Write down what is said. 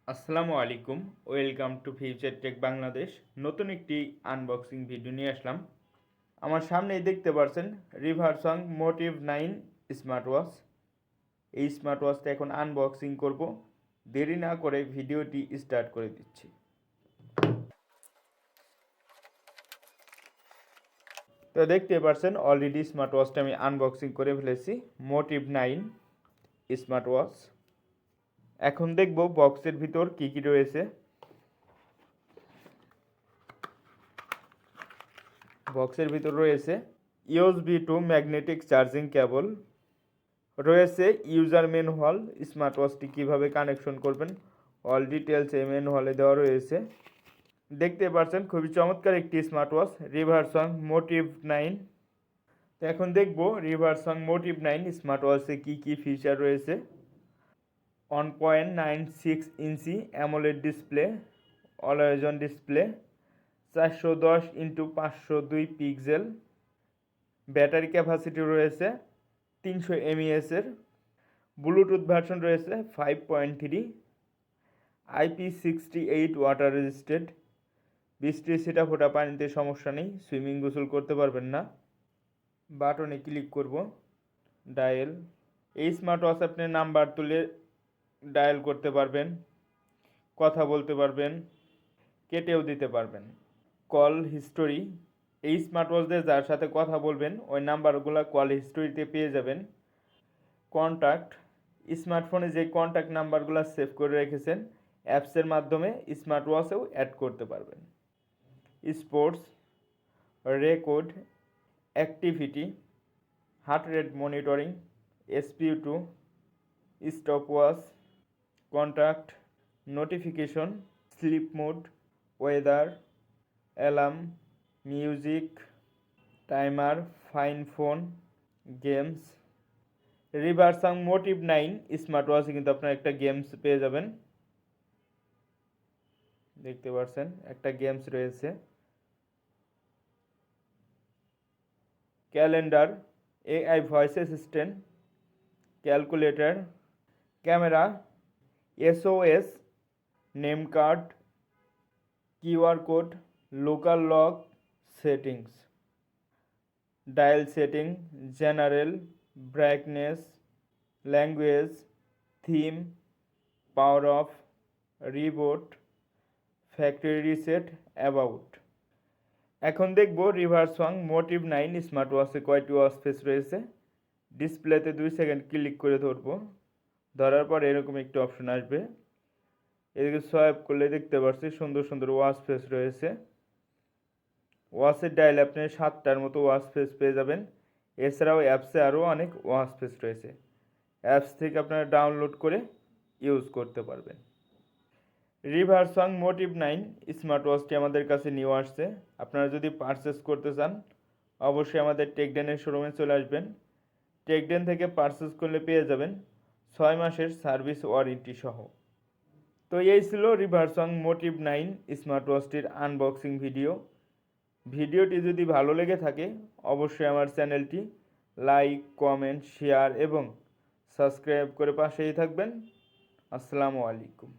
আসসালামু আলাইকুম, welcome to Future Tech Bangladesh. নতুন একটি আনবক্সিং ভিডিও নিয়ে আসলাম। আমার সামনেই দেখতে পাচ্ছেন রিভারসং মোটিভ 9 স্মার্ট ওয়াচ। এই স্মার্ট ওয়াচটা এখন আনবক্সিং করব। দেরি না করে ভিডিওটি স্টার্ট করে দিচ্ছি। তো দেখতে পাচ্ছেন অলরেডি স্মার্ট ওয়াচটা আমি আনবক্সিং করে ফেলেছি। Motive 9 smart watch. এখন দেখব বক্সের ভিতর কী কী রয়েছে। বক্সের ভিতর রয়েছে USB to magnetic charging cable, রয়েছে ইউজার ম্যানুয়াল, স্মার্ট ওয়াচটি কীভাবে কানেকশন করবেন অল ডিটেলস এই ম্যানুয়ালে দেওয়া রয়েছে। দেখতে পাচ্ছেন খুবই চমৎকার একটি স্মার্ট ওয়াচ রিভারসং মোটিভ 9। তো এখন দেখব রিভারসং মোটিভ 9 স্মার্ট ওয়াচে কী কী ফিচার রয়েছে। 1.96 ইঞ্চি AMOLED display, always on display, 410x502 pixel, battery capacity রয়েছে 300 mAh এর, ব্লুটুথ ভার্সন রয়েছে 5.3, IP68 ওয়াটার রেজিস্টেড, বৃষ্টি ছিটা ফোটা পানিতে সমস্যা নেই, সুইমিং গোসল করতে পারবেন না। বাটনে ক্লিক করব, ডায়াল। এই স্মার্ট ওয়াচ আপনি নাম্বার তুলে ডায়াল করতে পারবেন, কথা বলতে পারবেন, কেটেও দিতে পারবেন। কল হিস্টোরি, এই স্মার্ট ওয়াচ দিয়ে যার সাথে কথা বলবেন ওই নাম্বারগুলো কল হিস্টোরিতে পেয়ে যাবেন। কন্ট্যাক্ট, স্মার্টফোনে যে কন্ট্যাক্ট নাম্বারগুলো সেভ করে রেখেছেন অ্যাপসের মাধ্যমে স্মার্ট ওয়াচেও অ্যাড করতে পারবেন। Sports, record, activity, heart rate monitoring, SpO2, stop watch, contact, notification, sleep mode, weather, alarm, music, timer, find phone, games. Riversong Motive 9 smart ওয়াচে কিন্তু আপনার একটা গেমস পেয়ে যাবেন। দেখতে পাচ্ছেন একটা গেমস রয়েছে। Calendar, AI voice assistant, calculator, camera, SOS, name card, QR code, local lock, settings, dial setting, general, brightness, language, theme, power of, reboot, factory reset, about. এখন দেখব রিভারসং মোটিভ 9 স্মার্ট ওয়াচে কয়টি ওয়াচ ফেস রয়েছে। ডিসপ্লেতে 2 second click করে ধরবো, ধরার পর এরকম একটি অপশন আসবে। এদিকে সোয়াইপ করলে দেখতে পাচ্ছি সুন্দর সুন্দর ওয়াচ ফেস রয়েছে। ওয়াচের ডায়ালে আপনি 7টার মতো ওয়াচ ফেস পেয়ে যাবেন। এছাড়াও অ্যাপসে আরও অনেক ওয়াচ ফেস রয়েছে, অ্যাপস থেকে আপনারা ডাউনলোড করে ইউজ করতে পারবেন। রিভারসং মোটিভ 9 স্মার্ট ওয়াচটি আমাদের কাছে নিউ আসছে। আপনারা যদি পারচেস করতে চান অবশ্যই আমাদের টেকডেনের শোরুমে চলে আসবেন। টেকডেন থেকে পারচেস করলে পেয়ে যাবেন 6 মাসের সার্ভিস ওয়ারেন্টি সহ। তো এই ছিল রিভারসং মোটিভ 9 স্মার্ট ওয়াচটির আনবক্সিং ভিডিও। ভিডিওটি যদি ভালো লেগে থাকে অবশ্যই আমার চ্যানেলটি লাইক, কমেন্ট, শেয়ার এবং সাবস্ক্রাইব করে পাশেই থাকবেন। আসসালামু আলাইকুম।